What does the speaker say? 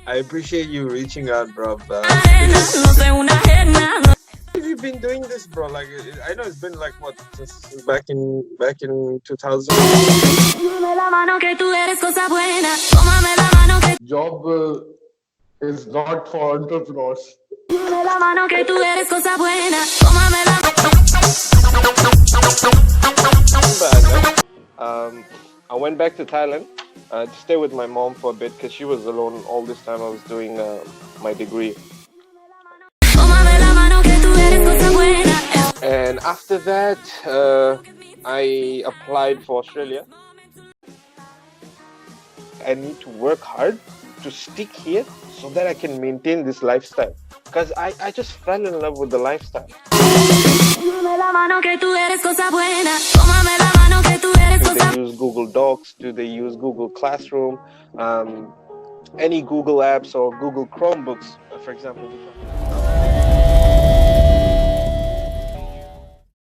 I appreciate you reaching out, bro. Have you been doing this, bro? Like, I know it's been like what since back in 2000. Job is not for entrepreneurs. I went back to Thailand to stay with my mom for a bit because she was alone all this time I was doing my degree. And after that, I applied for Australia. I need to work hard to stick here so that I can maintain this lifestyle. Because I just fell in love with the lifestyle. Do they use Google Docs? Do they use Google Classroom? Any Google apps or Google Chromebooks, for example?